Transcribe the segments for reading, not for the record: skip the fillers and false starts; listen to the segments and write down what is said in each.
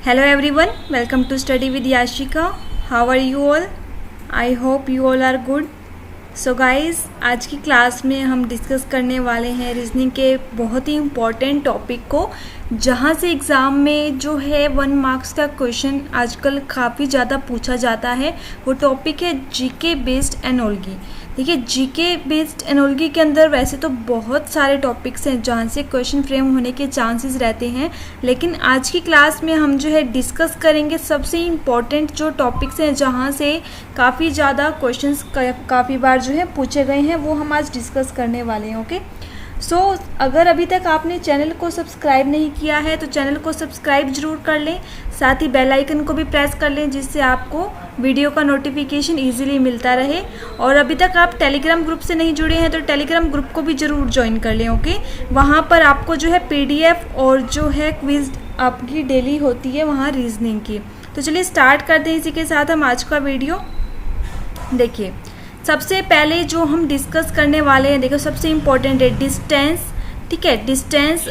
Hello everyone, welcome to Study with Yashika. How are you all? I hope you all are good. So guys, आज की class में हम discuss करने वाले हैं रीजनिंग के बहुत ही इम्पॉर्टेंट टॉपिक को, जहाँ से एग्ज़ाम में जो है 1 मार्क्स का क्वेश्चन आजकल काफ़ी ज़्यादा पूछा जाता है। वो टॉपिक है जीके बेस्ड एनोलॉजी। देखिए, जीके बेस्ड एनोलॉजी के अंदर वैसे तो बहुत सारे टॉपिक्स हैं जहाँ से क्वेश्चन फ्रेम होने के चांसेस रहते हैं, लेकिन आज की क्लास में हम जो है डिस्कस करेंगे सबसे इम्पॉर्टेंट जो टॉपिक्स हैं जहाँ से काफ़ी ज़्यादा क्वेश्चंस काफ़ी बार जो है पूछे गए हैं, वो हम आज डिस्कस करने वाले हैं। ओके, सो अगर अभी तक आपने चैनल को सब्सक्राइब नहीं किया है तो चैनल को सब्सक्राइब जरूर कर लें, साथ ही बेल आइकन को भी प्रेस कर लें जिससे आपको वीडियो का नोटिफिकेशन इजीली मिलता रहे। और अभी तक आप टेलीग्राम ग्रुप से नहीं जुड़े हैं तो टेलीग्राम ग्रुप को भी ज़रूर ज्वाइन कर लें। ओके, वहाँ पर आपको जो है पीडीएफ और जो है क्विज आपकी डेली होती है वहाँ रीजनिंग की। तो चलिए स्टार्ट करते हैं इसी के साथ हम आज का वीडियो। देखिए, सबसे पहले जो हम डिस्कस करने वाले हैं, देखो सबसे इम्पोर्टेंट है डिस्टेंस। ठीक है, डिस्टेंस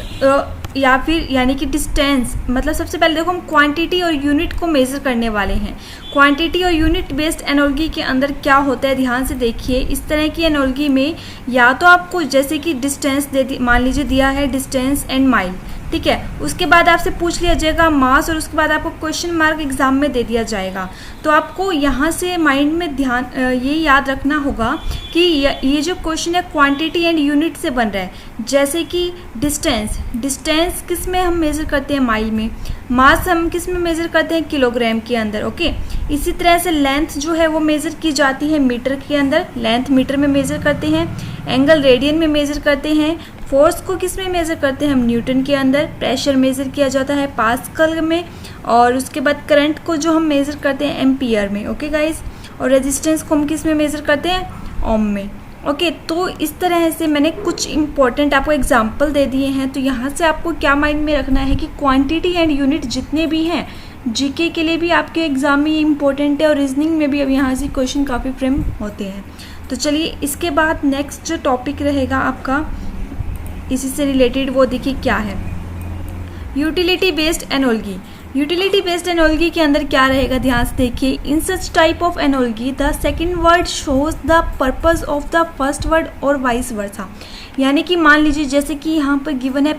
या फिर यानी कि डिस्टेंस मतलब सबसे पहले देखो हम क्वांटिटी और यूनिट को मेज़र करने वाले हैं। क्वांटिटी और यूनिट बेस्ड एनोलॉजी के अंदर क्या होता है, ध्यान से देखिए। इस तरह की एनोलॉजी में या तो आपको जैसे कि डिस्टेंस मान लीजिए दिया है डिस्टेंस एंड माइल, ठीक है, उसके बाद आपसे पूछ लिया जाएगा मास और उसके बाद आपको क्वेश्चन मार्क एग्जाम में दे दिया जाएगा। तो आपको यहाँ से माइंड में ध्यान ये याद रखना होगा कि ये जो क्वेश्चन है क्वांटिटी एंड यूनिट से बन रहा है। जैसे कि डिस्टेंस किस में हम मेज़र करते हैं, माइल में। मास हम किस में मेज़र करते हैं, किलोग्राम के अंदर। ओके, इसी तरह से लेंथ जो है वो मेज़र की जाती है मीटर के अंदर, लेंथ मीटर में मेज़र करते हैं। एंगल रेडियन में मेज़र करते हैं। फोर्स को किस में मेज़र करते हैं हम, न्यूटन के अंदर। प्रेशर मेज़र किया जाता है पास्कल में, और उसके बाद करंट को जो हम मेज़र करते हैं एम्पियर में। ओके गाइस, और रेजिस्टेंस को हम किस में मेज़र करते हैं, ओम में। ओके, तो इस तरह से मैंने कुछ इंपॉर्टेंट आपको एग्जांपल दे दिए हैं। तो यहाँ से आपको क्या माइंड में रखना है कि क्वांटिटी एंड यूनिट जितने भी हैं जीके के लिए भी आपके एग्जाम में इम्पोर्टेंट है, और रीजनिंग में भी अब यहाँ से क्वेश्चन काफ़ी फ्रेम होते हैं। तो चलिए इसके बाद नेक्स्ट जो टॉपिक रहेगा आपका इसी से रिलेटेड, वो देखिए क्या है, utility based analogy. Utility based analogy के अंदर क्या रहेगा, ध्यान से देखिए। In such type of analogy the second word shows the purpose of the first word और वाइस वर्सा। यानी कि मान लीजिए जैसे कि यहाँ पर गिवन है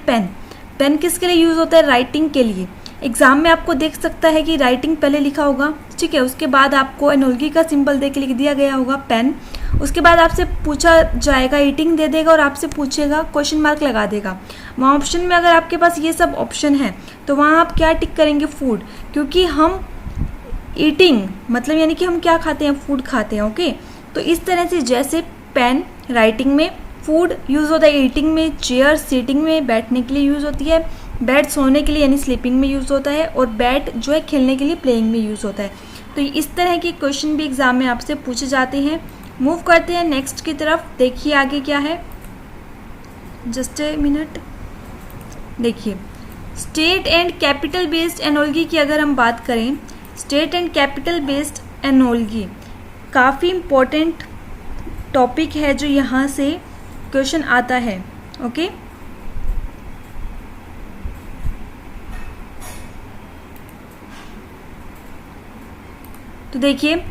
पेन किसके लिए यूज़ होता है, राइटिंग के लिए। एग्जाम में आपको देख सकता है कि राइटिंग पहले लिखा होगा, ठीक है, उसके बाद आपको एनोलॉजी का सिंबल दे के लिख दिया गया होगा पेन। उसके बाद आपसे पूछा जाएगा, ईटिंग दे देगा और आपसे पूछेगा, क्वेश्चन मार्क लगा देगा। वहाँ ऑप्शन में अगर आपके पास ये सब ऑप्शन है तो वहाँ आप क्या टिक करेंगे, फूड, क्योंकि हम ईटिंग मतलब यानी कि हम क्या खाते हैं, फूड खाते हैं। ओके, तो इस तरह से जैसे पेन राइटिंग में, फूड यूज़ होता है ईटिंग में, चेयर सीटिंग में बैठने के लिए यूज़ होती है, बैट सोने के लिए यानी स्लीपिंग में यूज़ होता है, और बैट जो है खेलने के लिए प्लेइंग में यूज़ होता है। तो इस तरह के क्वेश्चन भी एग्जाम में आपसे पूछे जाते हैं। मूव करते हैं नेक्स्ट की तरफ, देखिए आगे क्या है, जस्ट ए मिनट। देखिए, state and capital based analogy की अगर हम बात करें, state and capital based analogy काफ़ी इम्पोर्टेंट टॉपिक है जो यहाँ से क्वेश्चन आता है। ओके, तो देखिए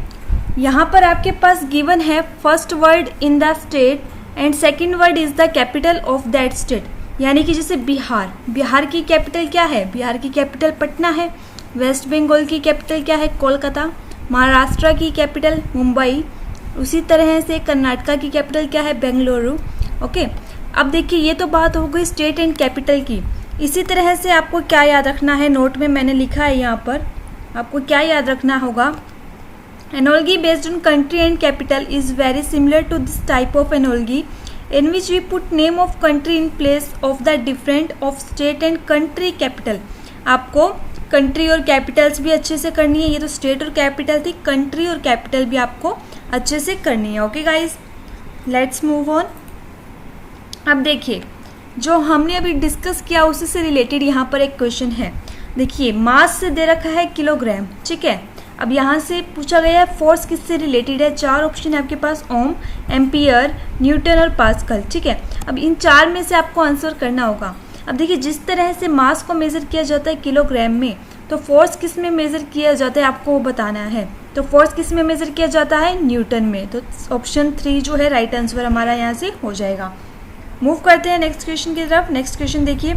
यहाँ पर आपके पास गिवन है first word in the state and second word is the capital of that state. यानी कि जैसे बिहार की कैपिटल क्या है, बिहार की कैपिटल पटना है। वेस्ट बंगाल की कैपिटल क्या है, कोलकाता। महाराष्ट्र की कैपिटल मुंबई। उसी तरह से कर्नाटका की कैपिटल क्या है, बेंगलुरु। ओके, अब देखिए ये तो बात हो गई स्टेट एंड कैपिटल की। इसी तरह से आपको क्या याद रखना है, नोट में मैंने लिखा है यहाँ पर, आपको क्या याद रखना होगा, analogy based on country and capital is very similar to this type of analogy in which we put name of country in place of the different of state and country capital. आपको country और capitals भी अच्छे से करनी है, ये तो state और कैपिटल थी, कंट्री और कैपिटल भी आपको अच्छे से करनी है। Okay guys, let's move on. अब देखिए जो हमने अभी डिस्कस किया उसी से रिलेटेड यहाँ पर एक क्वेश्चन है। देखिए, मास से दे रखा है किलोग्राम, ठीक है। अब यहाँ से पूछा गया है फोर्स किससे रिलेटेड है, 4 ऑप्शन है आपके पास, ओम, एम्पियर, न्यूटन और पास्कल, ठीक है। अब इन 4 में से आपको आंसर करना होगा। अब देखिए जिस तरह से मास को मेज़र किया जाता है किलोग्राम में, तो फोर्स किस में मेज़र किया जाता है आपको वो बताना है। तो फोर्स किस में मेज़र किया जाता है, न्यूटन में। तो ऑप्शन 3 जो है राइट आंसर हमारा यहाँ से हो जाएगा। मूव करते हैं नेक्स्ट क्वेश्चन की तरफ। नेक्स्ट क्वेश्चन देखिए,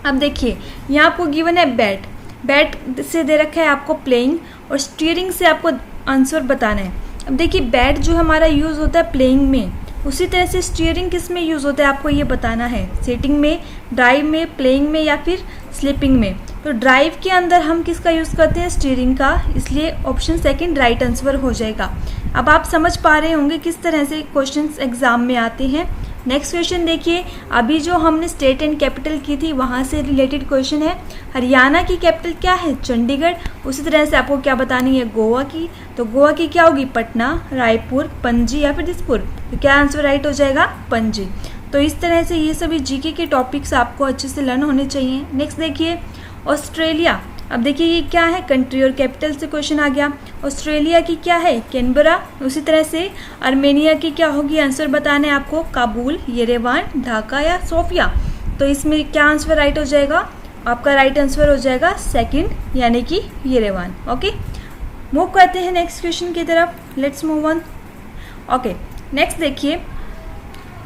अब देखिए यहाँ आपको गिवन है बैट, बैट से दे रखा है आपको प्लेइंग, और स्टीयरिंग से आपको आंसर बताना है। अब देखिए बैट जो हमारा यूज़ होता है प्लेइंग में, उसी तरह से स्टीयरिंग किस में यूज़ होता है आपको ये बताना है, सेटिंग में, ड्राइव में, प्लेइंग में या फिर स्लिपिंग में। तो ड्राइव के अंदर हम किसका यूज़ करते हैं, स्टीयरिंग का, इसलिए ऑप्शन सेकंड राइट आंसर हो जाएगा। अब आप समझ पा रहे होंगे किस तरह से क्वेश्चंस एग्जाम में आते हैं। नेक्स्ट क्वेश्चन देखिए, अभी जो हमने स्टेट एंड कैपिटल की थी वहाँ से रिलेटेड क्वेश्चन है। हरियाणा की कैपिटल क्या है, चंडीगढ़। उसी तरह से आपको क्या बतानी है, गोवा की। तो गोवा की क्या होगी, पटना, रायपुर, पणजी या फिर दिसपुर। तो क्या आंसर राइट हो जाएगा, पणजी। तो इस तरह से ये सभी जीके के टॉपिक्स आपको अच्छे से लर्न होने चाहिए। नेक्स्ट देखिए ऑस्ट्रेलिया। अब देखिए ये क्या है, कंट्री और कैपिटल से क्वेश्चन आ गया। ऑस्ट्रेलिया की क्या है, कैनबरा। उसी तरह से आर्मेनिया की क्या होगी, आंसर बताना है आपको, काबुल, येरेवान, ढाका या सोफिया। तो इसमें क्या आंसर राइट हो जाएगा, आपका राइट आंसर हो जाएगा सेकंड, यानी कि येरेवान। ओके, मूव करते हैं नेक्स्ट क्वेश्चन की तरफ। Let's move on. Okay, next देखिए,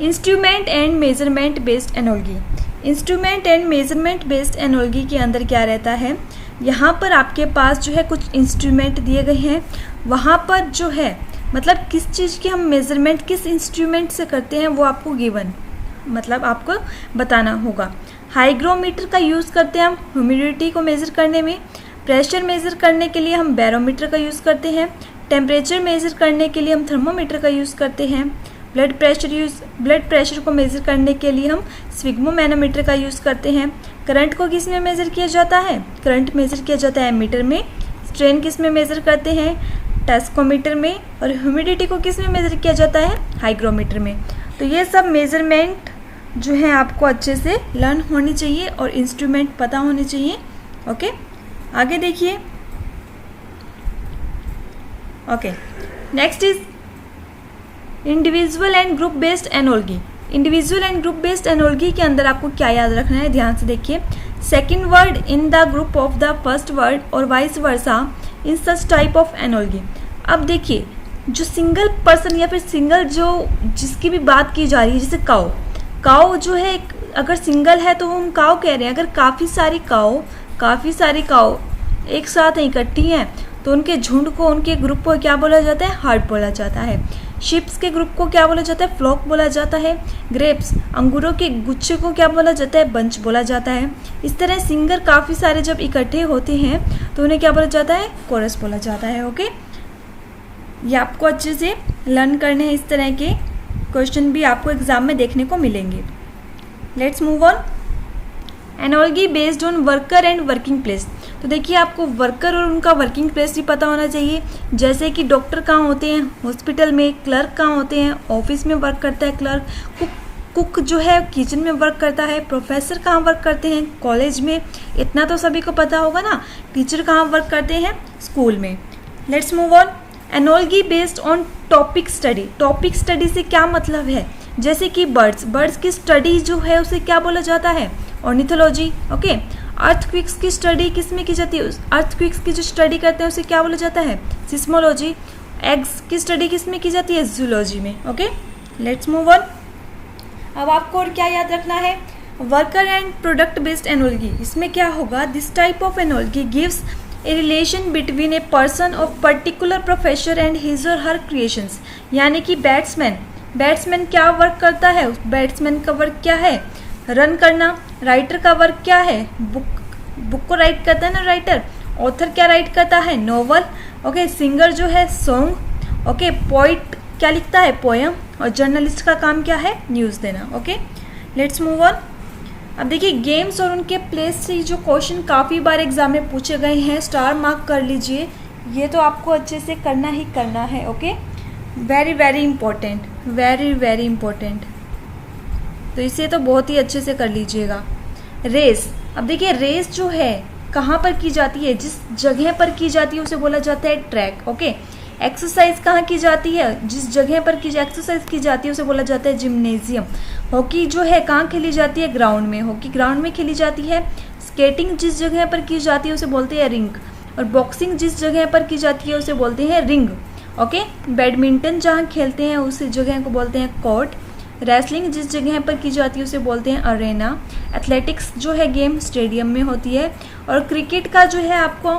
instrument and measurement based analogy. Instrument and measurement based analogy के अंदर क्या रहता है, यहाँ पर आपके पास जो है कुछ इंस्ट्रूमेंट दिए गए हैं, वहाँ पर जो है मतलब किस चीज़ की हम मेज़रमेंट किस इंस्ट्रूमेंट से करते हैं वो आपको गिवन, मतलब आपको बताना होगा। हाइग्रोमीटर का यूज़ करते हैं हम ह्यूमिडिटी को मेज़र करने में। प्रेशर मेज़र करने के लिए हम बैरोमीटर का यूज़ करते हैं। टेम्परेचर मेज़र करने के लिए हम थर्मोमीटर का यूज़ करते हैं। ब्लड प्रेशर को मेज़र करने के लिए हम स्फिग्मोमैनोमीटर का यूज़ करते हैं। करंट को किस में मेज़र किया जाता है, करंट मेज़र किया जाता है मीटर में। स्ट्रेन किस में मेज़र करते हैं, टेस्कोमीटर में। और ह्यूमिडिटी को किस में मेज़र किया जाता है, हाइग्रोमीटर में। तो ये सब मेज़रमेंट जो है आपको अच्छे से लर्न होनी चाहिए और इंस्ट्रूमेंट पता होने चाहिए। ओके, आगे देखिए। Okay, next is individual and group based analogy. Individual and group based analogy के अंदर आपको क्या याद रखना है, ध्यान से देखिए। Second word in the group of the first word और vice versa in such type of analogy. अब देखिए जो सिंगल पर्सन या फिर सिंगल जो जिसकी भी बात की जा रही है, जैसे काऊ, काऊ जो है अगर सिंगल है तो हम काऊ कह रहे हैं। अगर काफ़ी सारी काऊ एक साथ इकट्ठी हैं तो उनके झुंड को, उनके ग्रुप को क्या बोला जाता है, हर्ड बोला जाता है। शिप्स के ग्रुप को क्या बोला जाता है, फ्लॉक बोला जाता है। ग्रेप्स अंगूरों के गुच्छे को क्या बोला जाता है, बंच बोला जाता है। इस तरह सिंगर काफ़ी सारे जब इकट्ठे होते हैं तो उन्हें क्या बोला जाता है, कोरस बोला जाता है। ओके, ये आपको अच्छे से लर्न करने हैं। इस तरह के क्वेश्चन भी आपको एग्जाम में देखने को मिलेंगे। Let's move on. Analogy based on worker and working place. तो देखिए आपको वर्कर और उनका वर्किंग प्लेस भी पता होना चाहिए। जैसे कि डॉक्टर कहाँ होते हैं, हॉस्पिटल में। क्लर्क कहाँ होते हैं, ऑफिस में वर्क करता है क्लर्क। कुक जो है किचन में वर्क करता है। प्रोफेसर कहाँ वर्क करते हैं, कॉलेज में। इतना तो सभी को पता होगा ना। टीचर कहाँ वर्क करते हैं, स्कूल में। Let's move on. Analogy based on topic study. Topic study से क्या मतलब है, जैसे कि बर्ड्स की स्टडी जो है उसे क्या बोला जाता है, ऑर्निथोलॉजी। ओके, अर्थक्विक्स की स्टडी किस में की जाती है, अर्थक्विक्स की जो स्टडी करते हैं उसे क्या बोला जाता है, सिस्मोलॉजी। एग्स की स्टडी किस में की जाती है, जूलॉजी में। Okay, let's move on. अब आपको और क्या याद रखना है, worker and product based analogy. इसमें क्या होगा, this type of analogy gives a relation between a person of particular profession and his और हर क्रिएशंस। यानी कि बैट्समैन क्या वर्क करता है, बैट्समैन का वर्क क्या है, रन करना। राइटर का वर्क क्या है, बुक को राइट करता है ना राइटर। ऑथर क्या राइट करता है, नोवेल। ओके, सिंगर जो है सॉन्ग। ओके, पोइट क्या लिखता है, पोएम। और जर्नलिस्ट का काम क्या है, न्यूज़ देना। Okay, let's move on. अब देखिए गेम्स और उनके प्लेस से जो क्वेश्चन काफ़ी बार एग्जाम में पूछे गए हैं, स्टार मार्क कर लीजिए। ये तो आपको अच्छे से करना ही करना है। Okay, very very important, very important. तो इसे तो बहुत ही अच्छे से कर लीजिएगा। रेस, अब देखिए रेस जो है कहाँ पर की जाती है, जिस जगह पर की जाती है उसे बोला जाता है ट्रैक। ओके, एक्सरसाइज कहाँ की जाती है, जिस जगह पर की एक्सरसाइज की जाती है उसे बोला जाता है जिम्नेजियम। हॉकी जो है कहाँ खेली जाती है, ग्राउंड में, हॉकी ग्राउंड में खेली जाती है। स्केटिंग जिस जगह पर की जाती है उसे बोलते हैं रिंग, और बॉक्सिंग जिस जगह पर की जाती है उसे बोलते हैं रिंग। ओके, बैडमिंटन जहाँ खेलते हैं उस जगह को बोलते हैं कोर्ट। रेसलिंग जिस जगह पर की जाती है उसे बोलते हैं अरेना। एथलेटिक्स जो है गेम स्टेडियम में होती है। और क्रिकेट का जो है आपको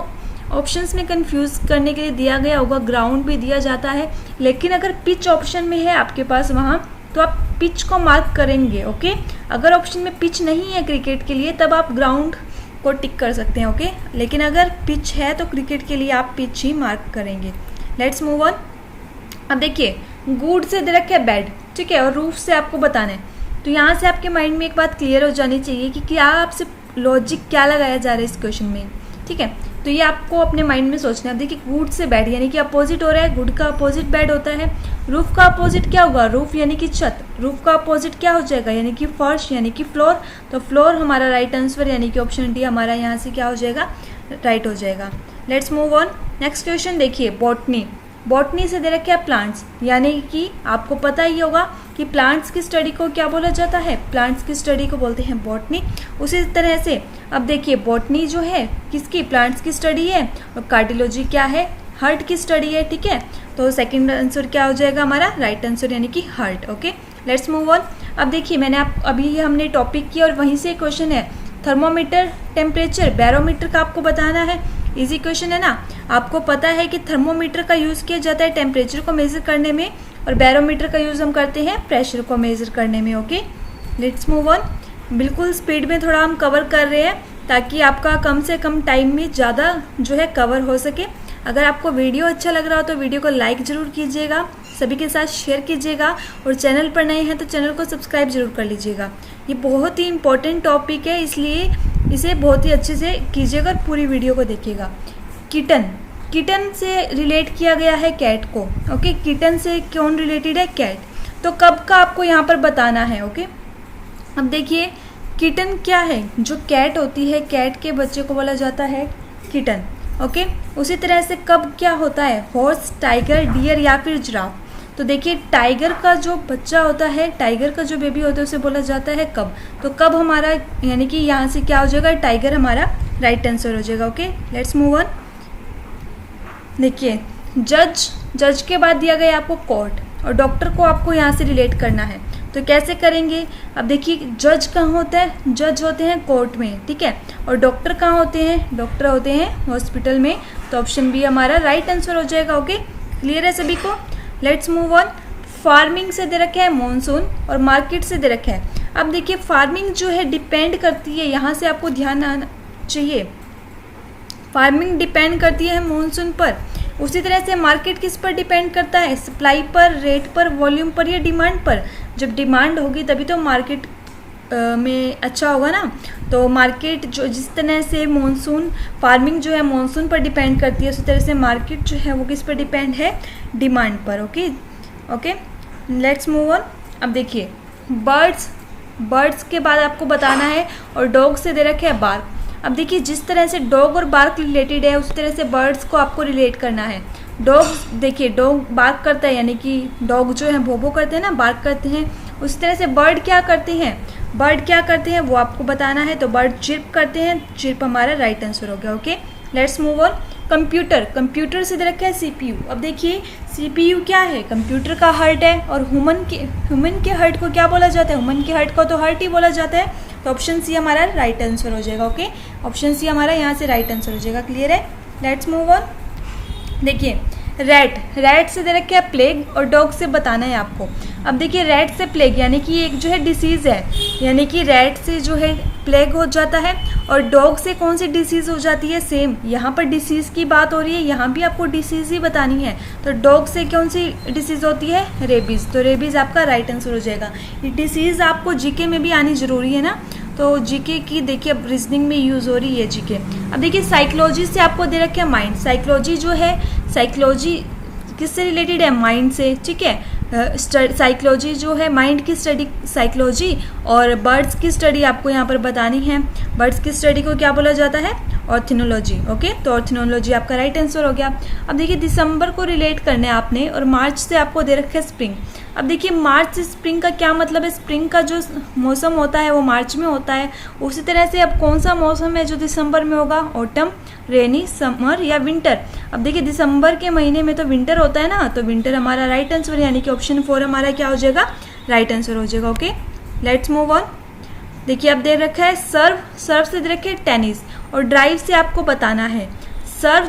ऑप्शंस में कंफ्यूज करने के लिए दिया गया होगा, ग्राउंड भी दिया जाता है, लेकिन अगर पिच ऑप्शन में है आपके पास वहाँ तो आप पिच को मार्क करेंगे। ओके, अगर ऑप्शन में पिच नहीं है क्रिकेट के लिए तब आप ग्राउंड को टिक कर सकते हैं। ओके, लेकिन अगर पिच है तो क्रिकेट के लिए आप पिच ही मार्क करेंगे। Let's move on. अब देखिए, गुड से दे रखा है बेड, ठीक है, और रूफ से आपको बताना है। तो यहाँ से आपके माइंड में एक बात क्लियर हो जानी चाहिए कि क्या आपसे लॉजिक क्या लगाया जा रहा है इस क्वेश्चन में, ठीक है। तो ये आपको अपने माइंड में सोचना है। देखिए, गुड से बेड यानी कि अपोजिट हो रहा है, गुड का अपोजिट बेड होता है। रूफ का अपोजिट क्या होगा, रूफ यानी कि छत, रूफ का अपोजिट क्या हो जाएगा, यानी कि फर्श यानी कि फ्लोर। तो फ्लोर हमारा राइट आंसर यानी कि ऑप्शन डी हमारा यहाँ से क्या हो जाएगा, राइट हो जाएगा। Let's move on. Next question देखिए, बॉटनी। बॉटनी से दे रखे हैं प्लांट्स, यानी कि आपको पता ही होगा कि प्लांट्स की स्टडी को क्या बोला जाता है, प्लांट्स की स्टडी को बोलते हैं बॉटनी। उसी तरह से अब देखिए, बॉटनी जो है किसकी, प्लांट्स की स्टडी है, और कार्डियोलॉजी क्या है, हार्ट की स्टडी है, ठीक है। तो सेकंड आंसर क्या हो जाएगा हमारा, राइट आंसर यानी कि heart. Okay, let's move on. अब देखिए, मैंने अभी हमने टॉपिक किया और वहीं से क्वेश्चन है, थर्मोमीटर, टेम्परेचर, बैरोमीटर का आपको बताना है। इजी क्वेश्चन है ना। आपको पता है कि थर्मोमीटर का यूज़ किया जाता है टेम्परेचर को मेज़र करने में, और बैरोमीटर का यूज़ हम करते हैं प्रेशर को मेज़र करने में। Okay, let's move on. बिल्कुल स्पीड में थोड़ा हम कवर कर रहे हैं ताकि आपका कम से कम टाइम में ज़्यादा जो है कवर हो सके। अगर आपको वीडियो अच्छा लग रहा हो तो वीडियो को लाइक ज़रूर कीजिएगा, सभी के साथ शेयर कीजिएगा, और चैनल पर नए हैं तो चैनल को सब्सक्राइब जरूर कर लीजिएगा। ये बहुत ही इंपॉर्टेंट टॉपिक है, इसलिए इसे बहुत ही अच्छे से कीजिएगा और पूरी वीडियो को देखिएगा। किटन, किटन से रिलेट किया गया है कैट को। ओके, किटन से कौन रिलेटेड है, कैट। तो कब का आपको यहाँ पर बताना है। ओके, अब देखिए, किटन क्या है, जो कैट होती है, कैट के बच्चे को बोला जाता है किटन। ओके, उसी तरह से कब क्या होता है, हॉर्स, टाइगर, डियर या फिर जिराफ। तो देखिए, टाइगर का जो बच्चा होता है, टाइगर का जो बेबी होता है उसे बोला जाता है कब। तो कब हमारा यानी कि यहाँ से क्या हो जाएगा, टाइगर हमारा राइट आंसर हो जाएगा। Okay, let's move on. देखिए, जज, जज के बाद दिया गया आपको कोर्ट, और डॉक्टर को आपको यहाँ से रिलेट करना है। तो कैसे करेंगे, अब देखिए, जज कहाँ होता है, जज होते हैं कोर्ट में, ठीक है, और डॉक्टर कहाँ होते हैं, डॉक्टर होते हैं हॉस्पिटल में। तो ऑप्शन बी हमारा राइट आंसर हो जाएगा। ओके, क्लियर है सभी को। Let's move on. फार्मिंग से दे रखा है मॉनसून, और मार्केट से दे रखा है। अब देखिए, फार्मिंग जो है डिपेंड करती है, यहाँ से आपको ध्यान आना चाहिए, फार्मिंग डिपेंड करती है मॉनसून पर। उसी तरह से मार्केट किस पर डिपेंड करता है, सप्लाई पर, रेट पर, वॉल्यूम पर या डिमांड पर। जब डिमांड होगी तभी तो मार्केट में अच्छा होगा ना। तो मार्केट जो जिस तरह से मॉनसून, फार्मिंग जो है मॉनसून पर डिपेंड करती है, उसी तरह से मार्केट जो है वो किस पर डिपेंड है, डिमांड पर। Okay okay, let's move on. अब देखिए, बर्ड्स, बर्ड्स के बाद आपको बताना है, और डॉग से दे रखे है बार्क। अब देखिए, जिस तरह से डॉग और बार्क रिलेटेड है उसी तरह से बर्ड्स को आपको रिलेट करना है। डॉग, देखिए, डॉग बार्क करता है, यानी कि डॉग जो है भोबो करते हैं ना, बार्क करते हैं। उसी तरह से बर्ड क्या करते हैं, बर्ड क्या करते हैं वो आपको बताना है। तो बर्ड चिर्प करते हैं, चिर्प हमारा राइट आंसर हो गया। Okay, let's move on. Computer, computer से दे रखा है सीपीयू। अब देखिए, सीपीयू क्या है, कंप्यूटर का हार्ट है, और ह्यूमन के हार्ट को क्या बोला जाता है, ह्यूमन के हार्ट को तो हार्ट ही बोला जाता है। तो ऑप्शन सी हमारा राइट आंसर हो जाएगा। ओके, ऑप्शन सी हमारा यहाँ से राइट आंसर हो जाएगा। क्लियर है। Let's move on. देखिए, रैट, रैट से दे रखे है प्लेग, और डॉग से बताना है आपको। अब देखिए, रैट से प्लेग यानी कि एक जो है डिसीज़ है, यानी कि रैट से जो है प्लेग हो जाता है, और डॉग से कौन सी डिसीज़ हो जाती है, सेम। यहाँ पर डिसीज़ की बात हो रही है, यहाँ भी आपको डिसीज़ ही बतानी है। तो डॉग से कौन सी डिसीज़ होती है, रेबीज़। तो रेबीज़ आपका राइट आंसर हो जाएगा। ये डिसीज़ आपको जीके में भी आनी ज़रूरी है ना, तो जीके की देखिए अब रीजनिंग में यूज़ हो रही है जीके। अब देखिए, साइकोलॉजी से आपको दे रखे है माइंड। साइकोलॉजी जो है, साइकोलॉजी किससे रिलेटेड है, माइंड से, ठीक है। साइकोलॉजी जो है माइंड की स्टडी साइकोलॉजी, और बर्ड्स की स्टडी आपको यहाँ पर बतानी है। बर्ड्स की स्टडी को क्या बोला जाता है, ऑर्थिनोलॉजी। ओके, तो ऑर्थिनोलॉजी आपका राइट आंसर हो गया। अब देखिए दिसंबर को रिलेट करना है आपने और मार्च से आपको दे रखा है स्प्रिंग। अब देखिए मार्च से स्प्रिंग का क्या मतलब है, स्प्रिंग का जो मौसम होता है वो मार्च में होता है। उसी तरह से अब कौन सा मौसम है जो दिसंबर में होगा, ऑटम, रेनी, समर या विंटर। अब देखिए दिसंबर के महीने में तो विंटर होता है ना, तो विंटर हमारा राइट आंसर, यानी कि ऑप्शन 4 हमारा क्या हो जाएगा, राइट आंसर हो जाएगा। Okay, let's move on. देखिए अब दे रखा है सर्व, सर्व से दे रखे है टेनिस, और ड्राइव से आपको बताना है। सर्व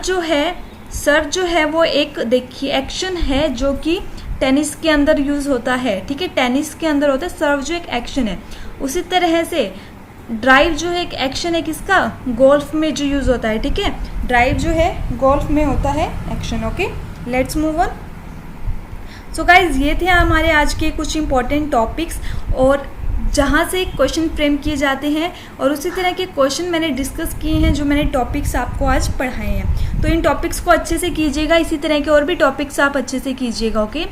जो है वो एक देखिए एक्शन है जो कि टेनिस के अंदर यूज़ होता है, ठीक है, टेनिस के अंदर होता है। सर्व जो एक एक्शन है, उसी तरह से ड्राइव जो है एक एक्शन है किसका, गोल्फ में जो यूज़ होता है, ठीक है, ड्राइव जो है गोल्फ में होता है action. Okay, let's move on. So guys ये थे हमारे आज के कुछ इंपॉर्टेंट टॉपिक्स, और जहाँ से क्वेश्चन फ्रेम किए जाते हैं, और उसी तरह के क्वेश्चन मैंने डिस्कस किए हैं जो मैंने टॉपिक्स आपको आज पढ़ाए हैं। तो इन टॉपिक्स को अच्छे से कीजिएगा, इसी तरह के और भी टॉपिक्स आप अच्छे से कीजिएगा। ओके,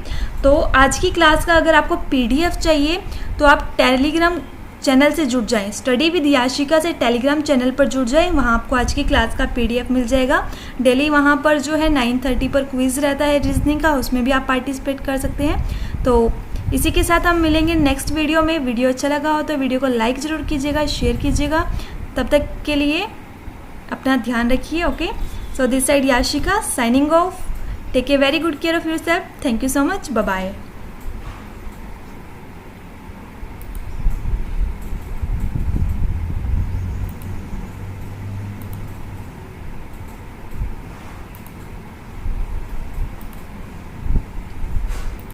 तो आज की क्लास का अगर आपको PDF चाहिए तो आप टेलीग्राम चैनल से जुड़ जाएं, स्टडी विद याशिका से टेलीग्राम चैनल पर जुड़ जाएं, वहाँ आपको आज की क्लास का PDF मिल जाएगा। डेली वहाँ पर जो है 9:30 पर क्विज़ रहता है रीजनिंग का, उसमें भी आप पार्टिसिपेट कर सकते हैं। तो इसी के साथ हम मिलेंगे नेक्स्ट वीडियो में। वीडियो अच्छा लगा हो तो वीडियो को लाइक ज़रूर कीजिएगा, शेयर कीजिएगा। तब तक के लिए अपना ध्यान रखिए। Okay, so this side Yashika signing off. Take a very good care of yourself. Thank you so much, bye bye.